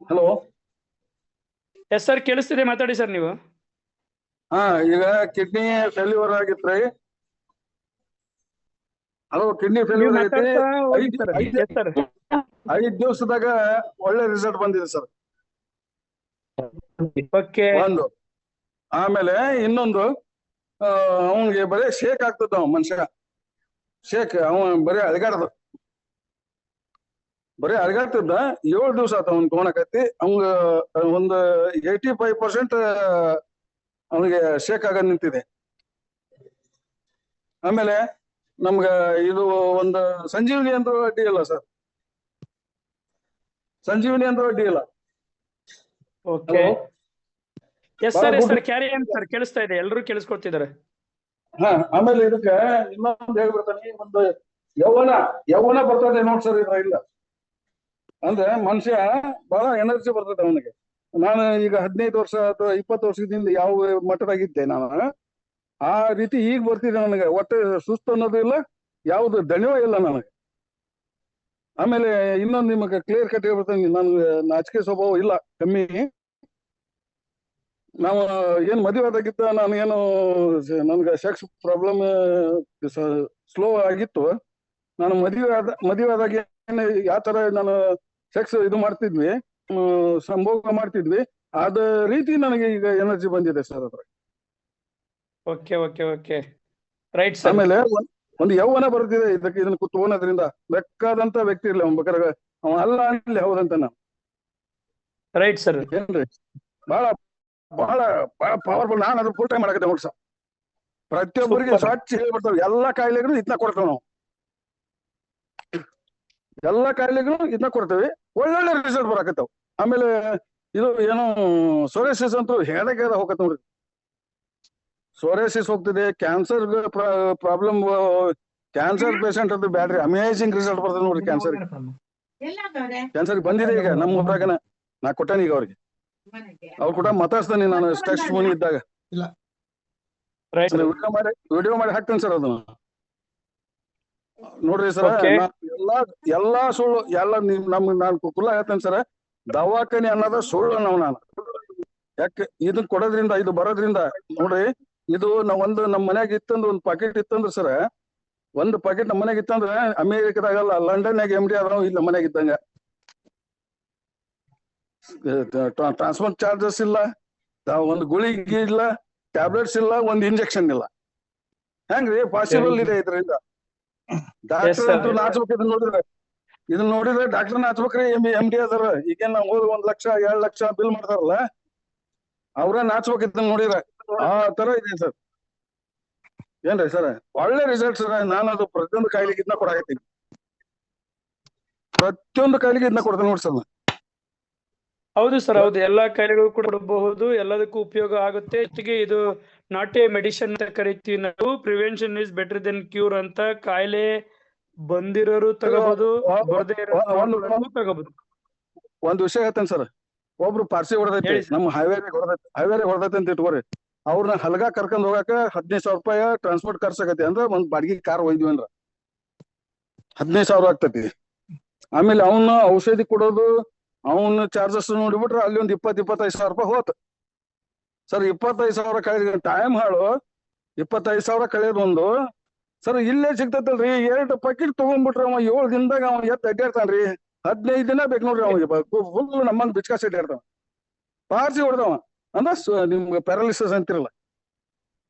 Hello. Yes sir, ಕೇಳಿಸ್ತಿದೆ, ಮಾತಾಡಿ sir ನೀವು. ಹಾ, ಈಗ ಕಿಡ್ನಿ ಫೇಲ್ಯೂರ್ ಆಗಿತ್ರಿ. ಹಲೋ, ಕಿಡ್ನಿ ನೀವು ಫೇಲ್ಯೂರ್ ಆಗೈತಿ. ಮಾತಾಡ್ತಾ ಹೋಗಿ ಸರ್. Yes sir. 5 ದಿವಸದಾಗ ಒಳ್ಳೆ ರಿಸಲ್ಟ್ ಬಂದಿದೆ ಸರ್. ಓಕೆ. ಒಂದು ಆಮೇಲೆ ಇನ್ನೊಂದು, ಅವನಿಗೆ ಬರೀ ಶೇಕ್ ಆಗ್ತದ. ಅವ ಮನುಷ್ಯ ಶೇಕ್, ಅವ ಬರೀ ಅಳಗಾಡ್ತಿದ್ದ. 7 ದಿವಸ ಆತ ಅವ್ನ್ ತೊಗೊಳಕತ್ತಿ. ಅವಂಗ ಒಂದು 85% ಅವನಿಗೆ ಶೇಕ್ ಆಗ ನಿಂತಿದೆ. ಆಮೇಲೆ ನಮ್ಗ ಇದು ಒಂದು ಸಂಜೀವಿನಿ ಅಂತ ಅಡ್ಡಿ ಇಲ್ಲ ಸರ್. ಸಂಜೀವಿನಿ ಅಂತ ಅಡ್ಡಿ ಇಲ್ಲ. Okay. Yes sir, yes sir, carry on sir, ಕೇಳಿಸ್ತಾ ಇದೆ, ಎಲ್ಲರೂ ಕೇಳಿಸ್ಕೊಳ್ತಿದ್ದಾರೆ. ಹಾ, ಆಮೇಲೆ ಇದಕ್ಕೆ ಇನ್ನೊಂದು ಹೇಳ್ಬಿಡ್ತಾನೆ. ಒಂದು ಯೌವನ ಬರ್ತದೆ ನೋಡ್ ಸರ್. ಇಲ್ಲ ಅಂದ್ರೆ ಮನುಷ್ಯ ಬಹಳ ಎನರ್ಜಿ ಬರ್ತದೆ ಅವನಿಗೆ. ನಾನು ಈಗ 15 ವರ್ಷ ಅಥವಾ 20 ವರ್ಷದಿಂದ ಯಾವ ಮಟ್ಟದಾಗಿದ್ದೆ ನಾನು, ಆ ರೀತಿ ಈಗ ಬರ್ತಿದೆ ನನಗೆ. ಒಟ್ಟು ಸುಸ್ತು ಅನ್ನೋದು ಇಲ್ಲ, ಯಾವ್ದು ದಣಿವ ಇಲ್ಲ ನನಗೆ. ಆಮೇಲೆ ಇನ್ನೊಂದು ನಿಮಗೆ ಕ್ಲಿಯರ್ ಕಟ್ ಹೇಳ್ಬಿಡ್ತೇನೆ, ನನ್ಗೆ ನಾಚಿಕೆ ಸ್ವಭಾವ ಇಲ್ಲ, ಕಮ್ಮಿ. ನಾವು ಏನ್ ಮದುವೆ ಆದಾಗಿದ್ದ ನಾನು ಏನು ನನ್ಗೆ ಸೆಕ್ಸ್ ಪ್ರಾಬ್ಲಮ್ ಸ್ಲೋ ಆಗಿತ್ತು. ನಾನು ಮದುವೆ ಆದಾಗ ಏನು ಯಾವ ತರ ನಾನು ಸೆಕ್ಸ್ ಇದು ಮಾಡ್ತಿದ್ವಿ, ಸಂಭೋಗ ಮಾಡ್ತಿದ್ವಿ, ಅದ ರೀತಿ ನನಗೆ ಈಗ ಎನರ್ಜಿ ಬಂದಿದೆ ಸರ್ ಅದ್ರ. Okay okay okay, right sir. ಆಮೇಲೆ ಒಂದು ಯೌವನ ಬರ್ತಿದೆ ಇದನ್ನ ಕುತ್ಕೊಳೋದ್ರಿಂದ. ಬೇಕಾದಂತ ವ್ಯಕ್ತಿ ಇರ್ಲಿ, ಅವ್ನ್ ಬೇಕಾದ್ರೆ ಅವ ಅಲ್ಲ ಅನ್ಲಿ, ಹೌದಂತ ನಾನು. Right sir. ಏನ್ರಿ, ಬಹಳ ಬಹಳ ಬಹಳ ಪವರ್ಫುಲ್. ನಾನು ಅದ್ರ ಫುಲ್ ಟೈಮ್ ಮಾಡಕತ್ತೆ ನೋಡ್ಸ. ಪ್ರತಿಯೊಬ್ಬರಿಗೆ ಸ್ವಚ್ಛ ಹೇಳ್ಬಿಡ್ತಾವ, ಎಲ್ಲಾ ಕಾಯಿಲೆಗಳು ಇದನ್ನ ಕೊಡ್ತೇವೆ ನಾವು. ಎಲ್ಲಾ ಕಾಯಿಲೆಗಳು ಇದನ್ನ ಕೊಡ್ತೇವೆ, ಒಳ್ಳೊಳ್ಳೆ ರಿಸಲ್ಟ್ ಬರಾಕತ್ತಾವ. ಆಮೇಲೆ ಇದು ಏನೋ ಸೋರಿಯಾಸಿಸ್ ಅಂತೂ ಹೇಳಕ್ಕೆ ಹೋಗತ್ತೆ ನೋಡ್ರಿ. ಸೋರಿಯಾಸಿಸ್ ಹೋಗ್ತಿದೆ. ಕ್ಯಾನ್ಸರ್ ಪ್ರಾಬ್ಲಮ್, ಕ್ಯಾನ್ಸರ್ ಪೇಷಂಟ್ ಅದು ಬ್ಯಾಡ್ರಿ, ಅಮೇಜಿಂಗ್ ರಿಸಲ್ಟ್ ಬರ್ತದೆ ನೋಡ್ರಿ. ಕ್ಯಾನ್ಸರ್ ಬಂದಿದೆ ಈಗ ನಮ್ಮ ಊರಾಗನ. ನಾ ಕೊಟ್ಟಾನ ಈಗ ಅವ್ರಿಗೆ. ಅವ್ರು ಕೂಡ ಮಾತಾಡ್ಸ್ತಾನೆ ನಾನು ಟೆಸ್ಟ್ ಮುನಿ ಇದ್ದಾಗ. ವಿಡಿಯೋ ಮಾಡಿ ಹಾಕ್ತೇನೆ ಸರ್ ಅದನ್ನ, ನೋಡ್ರಿ ಸರ್. ಎಲ್ಲಾ ಸುಳ್ಳು, ಎಲ್ಲ ನಾನು ಕುಲ್ಲ ಹೇಳ್ತೇನೆ ಸರ್. ದವಾಖಾನೆ ಅನ್ನೋದ ಸುಳ್ಳು ನಾನು. ಯಾಕೆ ಇದನ್ ಕೊಡೋದ್ರಿಂದ, ಇದು ಬರೋದ್ರಿಂದ ನೋಡ್ರಿ, ಇದು ನಾವ್ ನಮ್ಮ ಮನ್ಯಾಗ ಇತ್ತಂದ್ರ ಒಂದು ಪಾಕೆಟ್ ಇತ್ತಂದ್ರ ಸರ್, ಒಂದು ಪಾಕೆಟ್ ನಮ್ಮ ಮನ್ಯಾಗ ಇತ್ತಂದ್ರ ಅಮೇರಿಕದಾಗಲ್ಲ, ಲಂಡನ್ಯಾಗ MD ಆದ್ರ ಇಲ್ಲ ಮನ್ಯಾಗ ಇದ್ದಂಗ. ಟ್ರಾನ್ಸ್ಪೋರ್ಟ್ ಚಾರ್ಜಸ್ ಇಲ್ಲ, ಒಂದು ಗುಳಿಗೆ ಇಲ್ಲ, ಟ್ಯಾಬ್ಲೆಟ್ಸ್ ಇಲ್ಲ, ಒಂದು ಇಂಜೆಕ್ಷನ್ ಇಲ್ಲ. ಹೆಂಗ್ರಿ ಪಾಸಿಬಲ್ ಇದೆ ಇದರಿಂದ? ಡಾಕ್ಟರ್ ಅಂತೂ ನಾಚ್ಬೇಕು. ಇದನ್ನ ನೋಡಿದ್ರೆ ಡಾಕ್ಟರ್ ನಾಚ್ಬೇಕ್ರಿ. MD ಅದಾರ. ಈಗೇನ್ ನಾವು 1 ಲಕ್ಷ 2 ಲಕ್ಷ ಬಿಲ್ ಮಾಡ್ತಾರಲ್ಲ, ಅವ್ರ ನಾಚ್ಬೇಕು ಇದನ್ನ ನೋಡಿದ್ರೆ. ಆ ತರ ಇದೆ ಸರ್. ಏನ್ರಿ ಸರ್, ಒಳ್ಳೆ ರಿಸಲ್ಟ್ ಸರ್. ನಾನು ಅದು ಪ್ರತಿಯೊಂದು ಕಾಯಿಲೆಗೆ ಇದನ್ನ ಕೊಡಾಕತ್ತೀನಿ. ಪ್ರತಿಯೊಂದು ಕಾಯಿಲೆಗೆ ಇದನ್ನ ಕೊಡ್ತೇನೆ ನೋಡಿ ಸರ್. ಹೌದು ಸರ್, ಹೌದು. ಎಲ್ಲಾ ಕಾಯಿಲೆಗಳು ಕೂಡ ಕೊಡಬಹುದು, ಎಲ್ಲದಕ್ಕೂ ಉಪಯೋಗ ಆಗುತ್ತೆ. ಜೊತೆಗೆ ಇದು ನಾಟ್ ಎ ಮೆಡಿಸಿನ್ ಅಂತ ಕರಿತೀವಿ ನಾವು. Prevention is better then cure ಅಂತ. ಕಾಯಿಲೆ ಬಂದಿರೋರು ತಗೋಬಹುದು, ಬರದೇ ಇರೋರು ತಗೋಬಹುದು. ಒಂದ್ ವಿಷಯ ಹೇಳ್ತೇನೆ ಸರ್. ಒಬ್ರು ಪಾರ್ಸಿ ಹೊಡೆದೈತಿ, ನಮ್ಮ ಹೈವೇರಿ ಹೊಡೆದೈತಿ ಅಂತ ಇಟ್ಕೋರಿ. ಅವ್ರನ್ನ ಹಲಗ ಕರ್ಕೊಂಡ್ ಹೋಗಾಕ 15,000 ರೂಪಾಯಿ ಟ್ರಾನ್ಸ್ಪೋರ್ಟ್ ಖರ್ಚು ಆಗತಿ. ಅಂದ್ರೆ ಒಂದ್ ಬಾಡಿಗೆ ಕಾರ್ ಒಯ್ದ್ವಿ ಅಂದ್ರ 15,000 ಆಗ್ತತಿ. ಆಮೇಲೆ ಅವನ್ನ ಔಷಧಿ ಕೊಡೋದು, ಅವನ ಚಾರ್ಜಸ್ ನೋಡಿಬಿಟ್ರೆ ಅಲ್ಲಿ ಒಂದು 20-25,000 ರೂಪಾಯಿ ಹೋತ್ ಸರ್. 25,000 ಕಳೆದ ಟೈಮ್ ಹಾಳು. 25,000 ಕಳೆಯೋದು ಒಂದು ಸರ್. ಇಲ್ಲೇ ಸಿಗ್ತೈತಲ್ರಿ, 2 ಪಾಕೆಟ್ ತಗೊಂಡ್ಬಿಟ್ರೆ ಅವ 7 ದಿನದಾಗ ಅವ ಅಡ್ಡಾಡ್ತಾನ್ರಿ. 15 ದಿನ ಬೇಕು ನೋಡ್ರಿ ಅವಿಗೆ. ಫುಲ್ ನಮ್ಮಂಗ್ ಬಿಚ್ಕಾಸಿ ಅಡ್ಡಾಡ್ತಾವ. ಪಾರ್ಸಿ ಹೊಡೆದವ ಅಂದ್ರ ನಿಮ್ಗೆ ಪ್ಯಾರಾಲಿಸಿಸ್ ಅಂತಿರಲ್ಲ.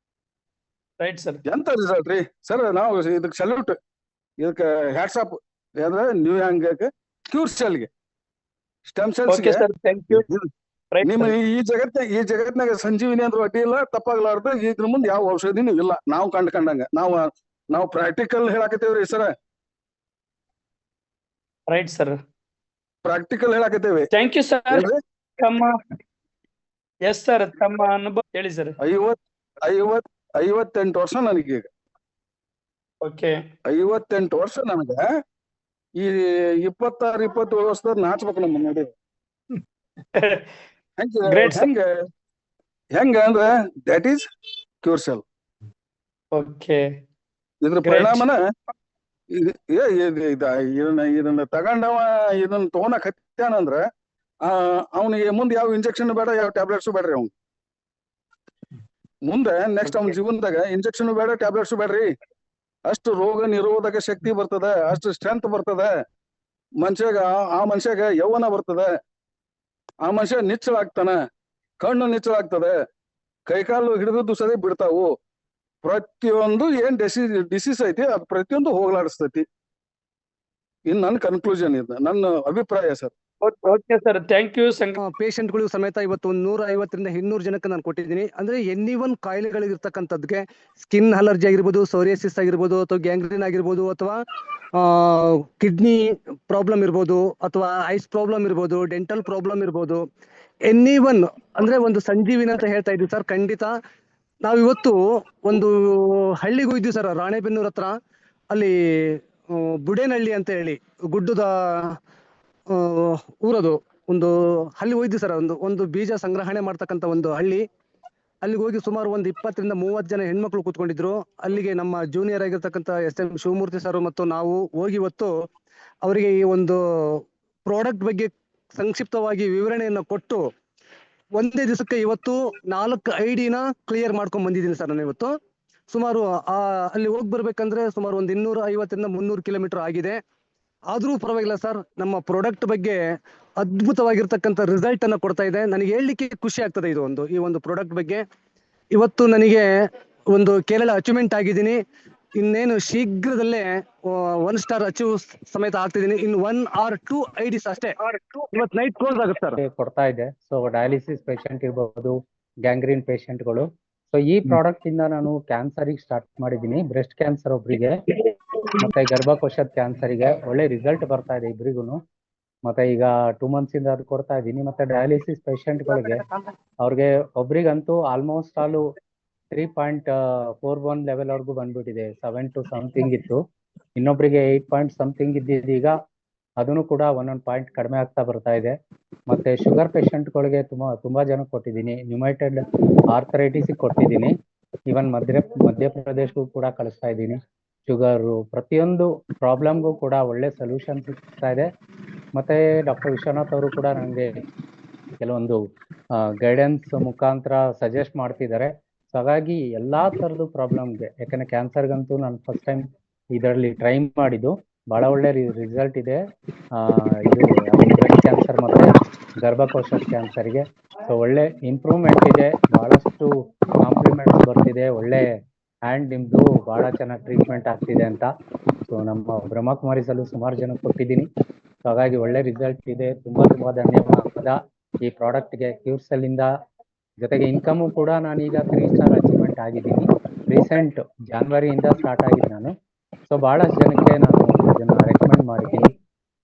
Right sir. ಎಂತ ರಿಸಲ್ಟ್ ರೀ ಸರ್. ನಾವು ಇದಕ್ಕೆ ಸಲ್ಯೂಟ್, ಇದಕ್ಕೆ ಹ್ಯಾಟ್ಸ್ ಆಫ್. ಅಂದ್ರೆ ನ್ಯೂ ಹ್ಯಾಂಗ್ ಕ್ಯೂರ್ ಸೆಲ್ಗೆ, ಸ್ಟೆಮ್ ಸೆಲ್ಸ್ಗೆ. ನಿಮ್ಮ ಈ ಜಗತ್ನಾಗ ಸಂಜೀವಿನಿ ಅಂದ್ರೆ ಅಡ್ಡಿ ಇಲ್ಲ, ತಪ್ಪಾಗ್ಲಾರ್ದು. ಇದ್ರ ಮುಂದೆ ಯಾವ ಔಷಧಿನೂ ಇಲ್ಲ ನಾವು ಕಂಡಂಗ. ನಾವು ಪ್ರಾಕ್ಟಿಕಲ್ ಹೇಳಾಕತ್ತೇವ್ರಿ ಸರ್. ರೈಟ್ ಸರ್, ಪ್ರಾಕ್ಟಿಕಲ್ ಹೇಳಾಕತ್ತೇವೆ. Thank you sir. Yes sir, ತಮ್ಮ ಅನುಭವ ಹೇಳಿ ಸರ್. 58 ವರ್ಷ ನನಗೀಗ. ಓಕೆ, 58 ವರ್ಷ ನನಗ. ಈ 26-27 ವರ್ಷದ ನಾಚ್ಬೇಕು ನಮ್ಮ ನೋಡಿ. ಹೆಂಗ ಅಂದ್ರೆ that is cure cell. Okay, ಇದ್ರ ಪರಿಣಾಮನ ಇದನ್ನ ತಗೊಂಡವ ಇದನ್ನ ತಗೊಳಕ್ ಹತ್ತಾನಂದ್ರ ಅವನಿಗೆ ಮುಂದೆ ಯಾವ ಇಂಜೆಕ್ಷನ್ ಬೇಡ, ಯಾವ ಟ್ಯಾಬ್ಲೆಟ್ಸ್ ಬೇಡ್ರಿ. ಅವ್ನು ಮುಂದೆ ನೆಕ್ಸ್ಟ್ ಅವ್ನ ಜೀವನದಾಗ ಇಂಜೆಕ್ಷನ್ ಬೇಡ, ಟ್ಯಾಬ್ಲೆಟ್ಸ್ ಬೇಡ್ರಿ. ಅಷ್ಟು ರೋಗ ನಿರೋಧಕ ಶಕ್ತಿ ಬರ್ತದ, ಅಷ್ಟು ಸ್ಟ್ರೆಂತ್ ಬರ್ತದ ಮನುಷ್ಯಾಗ. ಆ ಮನುಷ್ಯಾಗ ಯೌವನ ಬರ್ತದ, ಆ ಮನುಷ್ಯ ನಿಚ್ಚಳಾಗ್ತಾನ, ಕಣ್ಣು ನಿಚ್ಚಳಾಗ್ತದೆ, ಕೈಕಾಲು ಹಿಡಿದು ಸದೇ ಬಿಡ್ತಾವು. ಪ್ರತಿಯೊಂದು ಏನ್ ಡಿಸೀಸ್ ಐತಿ ಅದು ಪ್ರತಿಯೊಂದು ಹೋಗ್ಲಾಡಿಸ್ತೈತಿ. ಇನ್ ನನ್ನ ಕನ್ಕ್ಲೂಷನ್ ಇದು, ನನ್ನ ಅಭಿಪ್ರಾಯ sir. Okay sir, thank you. ಪೇಷಂಟ್ಗಳು ಸಮೇತ ಇವತ್ತು 150ರಿಂದ 200 ಜನಕ್ಕೆ ನಾನು ಕೊಟ್ಟಿದ್ದೀನಿ. ಅಂದ್ರೆ ಎನ್ ಕಾಯಿಲೆಗಳಿರ್ತಕ್ಕಂಥದ್ಗೆ ಸ್ಕಿನ್ ಅಲರ್ಜಿ ಆಗಿರ್ಬೋದು, ಸೋರಿಯಾಸಿಸ್ ಆಗಿರ್ಬೋದು, ಅಥವಾ ಗ್ಯಾಂಗ್ರೀನ್ ಆಗಿರ್ಬೋದು, ಅಥವಾ ಕಿಡ್ನಿ ಪ್ರಾಬ್ಲಮ್ ಇರ್ಬೋದು, ಅಥವಾ ಐಸ್ ಪ್ರಾಬ್ಲಮ್ ಇರ್ಬೋದು, ಡೆಂಟಲ್ ಪ್ರಾಬ್ಲಮ್ ಇರ್ಬೋದು, ಅಂದ್ರೆ ಒಂದು ಸಂಜೀವಿನಿ ಅಂತ ಹೇಳ್ತಾ ಇದ್ವಿ ಸರ್. ಖಂಡಿತ ನಾವಿವತ್ತು ಒಂದು ಹಳ್ಳಿಗೆ ಹೋಗಿದ್ವಿ ಸರ್, ರಾಣೆಬೆನ್ನೂರ್ ಹತ್ರ. ಅಲ್ಲಿ ಬುಡೇನಹಳ್ಳಿ ಅಂತ ಹೇಳಿ ಗುಡ್ಡದ ಊರದು ಒಂದು ಹಳ್ಳಿ ಹೋಯ್ತು ಸರ್. ಒಂದು ಬೀಜ ಸಂಗ್ರಹಣೆ ಮಾಡ್ತಕ್ಕಂಥ ಒಂದು ಹಳ್ಳಿ. ಅಲ್ಲಿಗೆ ಹೋಗಿ ಸುಮಾರು ಒಂದು 20ರಿಂದ 30 ಜನ ಹೆಣ್ಮಕ್ಳು ಕೂತ್ಕೊಂಡಿದ್ರು. ಅಲ್ಲಿಗೆ ನಮ್ಮ ಜೂನಿಯರ್ ಆಗಿರ್ತಕ್ಕಂಥ SM ಶಿವಮೂರ್ತಿ ಸರ್ ಮತ್ತು ನಾವು ಹೋಗಿ ಇವತ್ತು ಅವರಿಗೆ ಈ ಒಂದು ಪ್ರಾಡಕ್ಟ್ ಬಗ್ಗೆ ಸಂಕ್ಷಿಪ್ತವಾಗಿ ವಿವರಣೆಯನ್ನು ಕೊಟ್ಟು ಒಂದೇ ದಿವಸಕ್ಕೆ ಇವತ್ತು 4 ID ಕ್ಲಿಯರ್ ಮಾಡ್ಕೊಂಡ್ ಬಂದಿದ್ದೀನಿ ಸರ್ ನಾನು ಇವತ್ತು. ಸುಮಾರು ಅಲ್ಲಿ ಹೋಗಿ ಬರ್ಬೇಕಂದ್ರೆ ಸುಮಾರು ಒಂದು 250ರಿಂದ 300 ಕಿಲೋಮೀಟರ್ ಆಗಿದೆ. ಆದ್ರೂ ಪರವಾಗಿಲ್ಲ ಸರ್, ನಮ್ಮ ಪ್ರಾಡಕ್ಟ್ ಬಗ್ಗೆ ಅದ್ಭುತವಾಗಿರ್ತಕ್ಕಂಥ ರಿಸಲ್ಟ್ ಅನ್ನ ಕೊಡ್ತಾ ಇದೆ. ನನಗೆ ಹೇಳಲಿಕ್ಕೆ ಖುಷಿ ಆಗ್ತದೆ ಈ ಒಂದು ಪ್ರಾಡಕ್ಟ್ ಬಗ್ಗೆ. ಇವತ್ತು ನನಗೆ ಒಂದು ಕೇರಳ ಅಚೀವ್ಮೆಂಟ್ ಆಗಿದ್ದೀನಿ. ಇನ್ನೇನು ಶೀಘ್ರದಲ್ಲೇ 1 ಸ್ಟಾರ್ ಅಚೀವ್ ಸಮೇತ ಆಗ್ತಿದ್ದೀನಿ. ಇನ್ನು 1 or 2 IDs ಅಷ್ಟೇ ಇವತ್ತು ನೈಟ್ ಕ್ಲೋಸ್ ಆಗುತ್ತೆ ಸರ್. ಕೊಡ್ತಾ ಇದೆ. ಸೊ ಡಯಾಲಿಸಿಸ್ ಪೇಷಂಟ್ ಇರ್ಬೋದು, ಗ್ಯಾಂಗ್ರೀನ್ ಪೇಷಂಟ್ಗಳು. ಸೊ ಈ ಪ್ರಾಡಕ್ಟ್ ಇಂದ ನಾನು ಕ್ಯಾನ್ಸರ್ ಸ್ಟಾರ್ಟ್ ಮಾಡಿದ್ದೀನಿ. ಬ್ರೆಸ್ಟ್ ಕ್ಯಾನ್ಸರ್ ಒಬ್ರಿಗೆ, ಮತ್ತೆ ಗರ್ಭಕೋಶದ ಕ್ಯಾನ್ಸರ್ಗೆ ಒಳ್ಳೆ ರಿಸಲ್ಟ್ ಬರ್ತಾ ಇದೆ ಇಬ್ರಿಗೂ. ಮತ್ತೆ ಈಗ 2 months ಇಂದ ಅದು ಕೊಡ್ತಾ ಇದ್ದೀನಿ. ಮತ್ತೆ ಡಯಾಲಿಸಿಸ್ ಪೇಷಂಟ್ಗಳಿಗೆ ಅವ್ರಿಗೆ ಒಬ್ರಿಗಂತೂ ಆಲ್ಮೋಸ್ಟ್ ಆಲ್ 3.41 ಲೆವೆಲ್ ವರ್ಗೂ ಬಂದ್ಬಿಟ್ಟಿದೆ. 7 to something ಇತ್ತು, ಇನ್ನೊಬ್ರಿಗೆ 8 something ಇದ್ದಿದ್ದು ಈಗ ಅದನ್ನು ಕೂಡ 1 ಪಾಯಿಂಟ್ ಕಡಿಮೆ ಆಗ್ತಾ ಬರ್ತಾ ಇದೆ. ಮತ್ತೆ ಶುಗರ್ ಪೇಷಂಟ್ಗಳಿಗೆ ತುಂಬಾ ಜನ ಕೊಟ್ಟಿದ್ದೀನಿ. ನ್ಯೂಮೈಟೆಡ್ ಆರ್ಥರೈಟಿಸ್ ಕೊಟ್ಟಿದ್ದೀನಿ. ಈವನ್ ಮಧ್ಯಪ್ರದೇಶಕ್ಕೂ ಕೂಡ ಕಳಿಸ್ತಾ ಇದ್ದೀನಿ. ಶುಗರು ಪ್ರತಿಯೊಂದು ಪ್ರಾಬ್ಲಮ್ಗೂ ಕೂಡ ಒಳ್ಳೆ ಸೊಲ್ಯೂಷನ್ ಸಿಗ್ತಾ ಇದೆ. ಮತ್ತೆ ಡಾಕ್ಟರ್ ವಿಶ್ವನಾಥ್ ಅವರು ಕೂಡ ನನಗೆ ಕೆಲವೊಂದು ಗೈಡೆನ್ಸ್ ಮುಖಾಂತರ ಸಜೆಸ್ಟ್ ಮಾಡ್ತಿದ್ದಾರೆ. ಸೊ ಹಾಗಾಗಿ ಎಲ್ಲಾ ತರದ್ದು ಪ್ರಾಬ್ಲಮ್ಗೆ, ಯಾಕಂದ್ರೆ ಕ್ಯಾನ್ಸರ್ಗಂತೂ ನಾನು ಫಸ್ಟ್ ಟೈಮ್ ಇದರಲ್ಲಿ ಟ್ರೈ ಮಾಡಿದ್ದು, ಬಹಳ ಒಳ್ಳೆ ರಿಸಲ್ಟ್ ಇದೆ. ಇದು ಬ್ರೆಸ್ಟ್ ಕ್ಯಾನ್ಸರ್ ಮತ್ತೆ ಗರ್ಭಕೋಶದ ಕ್ಯಾನ್ಸರ್ಗೆ ಸೊ ಒಳ್ಳೆ ಇಂಪ್ರೂವ್ಮೆಂಟ್ ಇದೆ. ಬಹಳಷ್ಟು ಕಾಂಪ್ಲಿಮೆಂಟ್ಸ್ ಬರ್ತಿದೆ. ಒಳ್ಳೆ ಹ್ಯಾಂಡ್ ನಿಮ್ದು ಬಹಳ ಚೆನ್ನಾಗಿ ಟ್ರೀಟ್ಮೆಂಟ್ ಆಗ್ತಿದೆ ಅಂತ. ಸೊ ನಮ್ಮ ಬ್ರಹ್ಮಕುಮಾರಿಸಲ್ಲೂ ಸುಮಾರು ಜನ ಕೊಟ್ಟಿದ್ದೀನಿ. ಸೊ ಹಾಗಾಗಿ ಒಳ್ಳೆ ರಿಸಲ್ಟ್ ಇದೆ. ತುಂಬಾ ಧನ್ಯವಾದ ಈ ಪ್ರಾಡಕ್ಟ್ಗೆ. ಕ್ಯೂರ್ಸೆಲ್ ಇಂದ ಜೊತೆಗೆ ಇನ್ಕಮು ಕೂಡ ನಾನೀಗ 3 ಸ್ಟಾರ್ ಅಚೀವ್ಮೆಂಟ್ ಆಗಿದ್ದೀನಿ. ರೀಸೆಂಟ್ ಜಾನ್ವರಿಯಿಂದ ಸ್ಟಾರ್ಟ್ ಆಗಿದೆ ನಾನು. ಸೊ ಬಹಳಷ್ಟು ಜನಕ್ಕೆ ನಾನು ಇದನ್ನ ರೆಕಮೆಂಡ್ ಮಾಡಿದ್ದೀನಿ.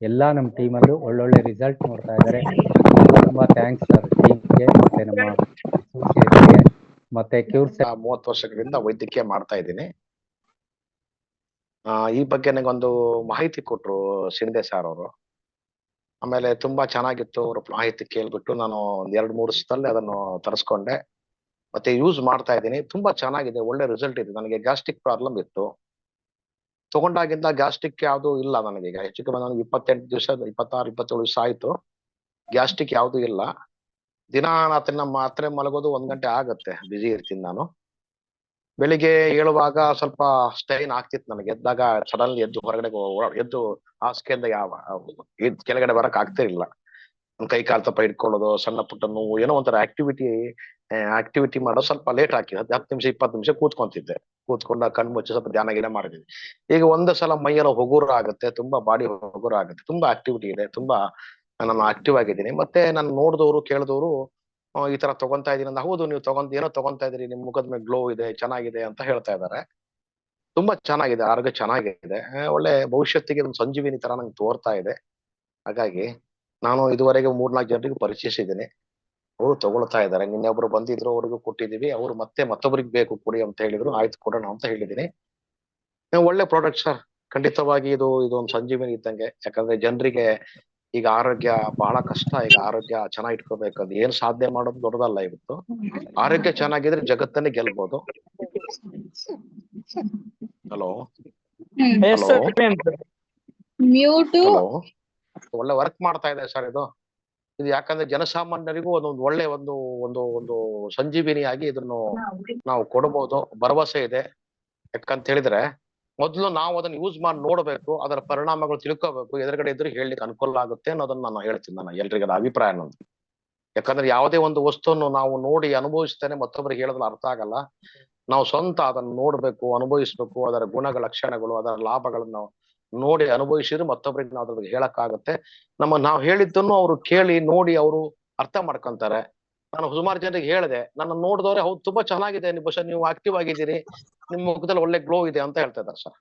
ಎಲ್ಲ ನಮ್ಮ ಟೀಮಲ್ಲೂ ಒಳ್ಳೊಳ್ಳೆ ರಿಸಲ್ಟ್ ನೋಡ್ತಾ ಇದ್ದಾರೆ. ತುಂಬಾ ಥ್ಯಾಂಕ್ಸ್ ಸರ್ ಟೀಮ್ಗೆ, ಮತ್ತೆ ನಮ್ಮ ಅಸೋಸಿಯೇಟ್ಗೆ, ಮತ್ತೆ ಕ್ಯೂರ್ಸೆಲ್ 30 ವರ್ಷಗಳಿಂದ ವೈದ್ಯಕೀಯ ಮಾಡ್ತಾ ಇದ್ದೀನಿ. ಈ ಬಗ್ಗೆ ನನಗೊಂದು ಮಾಹಿತಿ ಕೊಟ್ರು ಶಿಂದೆ ಸರ್ ಅವರು. ಆಮೇಲೆ ತುಂಬಾ ಚೆನ್ನಾಗಿತ್ತು ಅವ್ರ ಮಾಹಿತಿ ಕೇಳ್ಬಿಟ್ಟು ನಾನು 2-3 ದಿವಸದಲ್ಲಿ ಅದನ್ನು ತರಿಸ್ಕೊಂಡೆ, ಮತ್ತೆ ಯೂಸ್ ಮಾಡ್ತಾ ಇದ್ದೀನಿ. ತುಂಬಾ ಚೆನ್ನಾಗಿದೆ, ಒಳ್ಳೆ ರಿಸಲ್ಟ್ ಇದೆ. ನನಗೆ ಗ್ಯಾಸ್ಟ್ರಿಕ್ ಪ್ರಾಬ್ಲಮ್ ಇತ್ತು, ತಗೊಂಡಾಗಿಂದ ಗ್ಯಾಸ್ಟ್ರಿಕ್ ಯಾವ್ದು ಇಲ್ಲ ನನಗೀಗ. ಹೆಚ್ಚು ಕಮ್ಮಿ ನನಗೆ 28 ದಿವಸ 26-27 ದಿವಸ ಆಯ್ತು, ಗ್ಯಾಸ್ಟ್ರಿಕ್ ಯಾವ್ದು ಇಲ್ಲ. ದಿನ ಮಾತ್ರೆ ಮಲಗೋದು 1 ಗಂಟೆ ಆಗತ್ತೆ, ಬಿಸಿ ಇರ್ತೀನಿ ನಾನು. ಬೆಳಿಗ್ಗೆ ಏಳುವಾಗ ಸ್ವಲ್ಪ ಸ್ಟೈನ್ ಆಗ್ತಿತ್ತು ನನಗೆ. ಎದ್ದಾಗ ಸಡನ್ಲಿ ಎದ್ದು ಹೊರಗಡೆ ಎದ್ದು ಹಾಸಿಗೆಯಿಂದ ಕೆಳಗಡೆ ಬರಕ್ ಆಗ್ತಿರ್ಲಿಲ್ಲ. ಕೈ ಕಾಲು ತಪ್ಪ ಹಿಡ್ಕೊಳ್ಳೋದು, ಸಣ್ಣ ಪುಟ್ಟ ನೋವು, ಏನೋ ಒಂಥರ ಆಕ್ಟಿವಿಟಿ ಮಾಡೋದು ಸ್ವಲ್ಪ ಲೇಟ್ ಹಾಕಿ 10 ನಿಮಿಷ 20 ನಿಮಿಷ ಕೂತ್ಕೊಂತಿದ್ದೆ. ಕೂತ್ಕೊಂಡ ಕಣ್ಣು ಮುಚ್ಚಿ ಸ್ವಲ್ಪ ಧ್ಯಾನ ಗಿನ ಮಾಡಿದ್ವಿ. ಈಗ ಒಂದು ಸಲ ಮೈಯೆಲ್ಲ ಹೊಗುರು ಆಗುತ್ತೆ, ತುಂಬಾ ಬಾಡಿ ಹೊಗುರು ಆಗುತ್ತೆ, ತುಂಬಾ ಆಕ್ಟಿವಿಟಿ ಇದೆ, ತುಂಬಾ ನಾನು ಆಕ್ಟಿವ್ ಆಗಿದ್ದೀನಿ. ಮತ್ತೆ ನಾನು ನೋಡಿದವರು ಕೇಳಿದವರು ಈ ತರ ತಗೊಂತಾ ಇದೀನಿ ಅಂತ. ಹೌದು, ನೀವು ಏನೋ ತಗೊಂತಾ ಇದೀರಿ, ನಿಮ್ ಮುಖದ ಮೇಲೆ ಗ್ಲೋ ಇದೆ, ಚೆನ್ನಾಗಿದೆ ಅಂತ ಹೇಳ್ತಾ ಇದಾರೆ. ತುಂಬಾ ಚೆನ್ನಾಗಿದೆ, ಆರೋಗ್ಯ ಚೆನ್ನಾಗಿದೆ, ಒಳ್ಳೆ ಭವಿಷ್ಯತ್ತಿಗೆ ಒಂದು ಸಂಜೀವಿನಿ ತರ ನಂಗೆ ತೋರ್ತಾ ಇದೆ. ಹಾಗಾಗಿ ನಾನು ಇದುವರೆಗೆ 3-4 ಜನರಿಗೆ ಪರಿಚಯಿಸಿದ್ದೀನಿ, ಅವರು ತಗೊಳ್ತಾ ಇದ್ದಾರೆ. ನಿನ್ನೆ ಒಬ್ರು ಬಂದಿದ್ರು, ಅವ್ರಿಗೂ ಕೊಟ್ಟಿದೀವಿ. ಅವ್ರು ಮತ್ತೊಬ್ಬರಿಗೆ ಬೇಕು ಕೊಡಿ ಅಂತ ಹೇಳಿದ್ರು, ಆಯ್ತು ಕೊಡೋಣ ಅಂತ ಹೇಳಿದೀನಿ. ಒಳ್ಳೆ ಪ್ರಾಡಕ್ಟ್ ಸರ್, ಖಂಡಿತವಾಗಿ ಇದೊಂದು ಸಂಜೀವಿನಿ ಇದ್ದಂಗೆ. ಯಾಕಂದ್ರೆ ಜನರಿಗೆ ಈಗ ಆರೋಗ್ಯ ಬಹಳ ಕಷ್ಟ. ಈಗ ಆರೋಗ್ಯ ಚೆನ್ನಾಗಿ ಇಟ್ಕೋಬೇಕು, ಅದು ಏನ್ ಸಾಧನೆ ಮಾಡೋದು ದೊಡ್ಡದಲ್ಲ. ಇವತ್ತು ಆರೋಗ್ಯ ಚೆನ್ನಾಗಿದ್ರೆ ಜಗತ್ತನ್ನೇ ಗೆಲ್ಬಹುದು. Hello mute. ಹಲೋ, ಒಳ್ಳೆ ವರ್ಕ್ ಮಾಡ್ತಾ ಇದೆ ಸರ್ ಇದು. ಇದು ಯಾಕಂದ್ರೆ ಜನಸಾಮಾನ್ಯರಿಗೂ ಒಂದೊಂದು ಒಳ್ಳೆ ಒಂದು ಒಂದು ಒಂದು ಸಂಜೀವಿನಿಯಾಗಿ ಇದನ್ನು ನಾವು ಕೊಡಬಹುದು, ಭರವಸೆ ಇದೆ. ಯಾಕಂತ ಹೇಳಿದ್ರೆ ಮೊದಲು ನಾವು ಅದನ್ನ ಯೂಸ್ ಮಾಡಿ ನೋಡ್ಬೇಕು, ಅದರ ಪರಿಣಾಮಗಳು ತಿಳ್ಕೋಬೇಕು, ಎದುರುಗಡೆ ಇದ್ರೆ ಹೇಳಲಿಕ್ಕೆ ಅನುಕೂಲ ಆಗುತ್ತೆ ಅನ್ನೋದನ್ನ ನಾನು ಹೇಳ್ತೀನಿ. ನಾನು ಎಲ್ರಿಗೂ ಅಭಿಪ್ರಾಯ ಅನ್ನೋದು. ಯಾಕಂದ್ರೆ ಯಾವುದೇ ಒಂದು ವಸ್ತುವನ್ನು ನಾವು ನೋಡಿ ಅನುಭವಿಸ್ತೇನೆ ಮತ್ತೊಬ್ಬರಿಗೆ ಹೇಳೋದ್ರಲ್ಲಿ ಅರ್ಥ ಆಗಲ್ಲ. ನಾವು ಸ್ವಂತ ಅದನ್ನು ನೋಡ್ಬೇಕು, ಅನುಭವಿಸ್ಬೇಕು, ಅದರ ಗುಣಗಳ ಲಕ್ಷಣಗಳು, ಅದರ ಲಾಭಗಳನ್ನು ನೋಡಿ ಅನುಭವಿಸಿದ್ರೆ ಮತ್ತೊಬ್ಬರಿಗೆ ನಾವು ಅದ್ರ ಹೇಳಕ್ಕಾಗತ್ತೆ. ನಾವು ಹೇಳಿದ್ದನ್ನು ಅವರು ಕೇಳಿ ನೋಡಿ ಅವರು ಅರ್ಥ ಮಾಡ್ಕೊಂತಾರೆ. ನಾನು ಸುಮಾರು ಜನರಿಗೆ ಹೇಳಿದೆ, ನನ್ನ ನೋಡಿದವ್ರೆ ಹೌದು ತುಂಬಾ ಚೆನ್ನಾಗಿದೆ, ಬಹುಶಃ ನೀವು ಆಕ್ಟಿವ್ ಆಗಿದ್ದೀರಿ, ನಿಮ್ಮ ಮುಖದಲ್ಲಿ ಒಳ್ಳೆ ಗ್ಲೋ ಇದೆ ಅಂತ ಹೇಳ್ತಾ ಇದ್ದಾರೆ sir.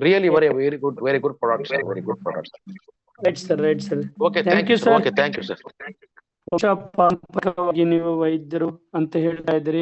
Really very good product sir, very good product. Right sir, right sir. Okay, thank you sir. Okay, thank you sir. ಪಾರಂಪರಿಕವಾಗಿ ನೀವು ವೈದ್ಯರು ಅಂತ ಹೇಳ್ತಾ ಇದ್ದೀರಿ.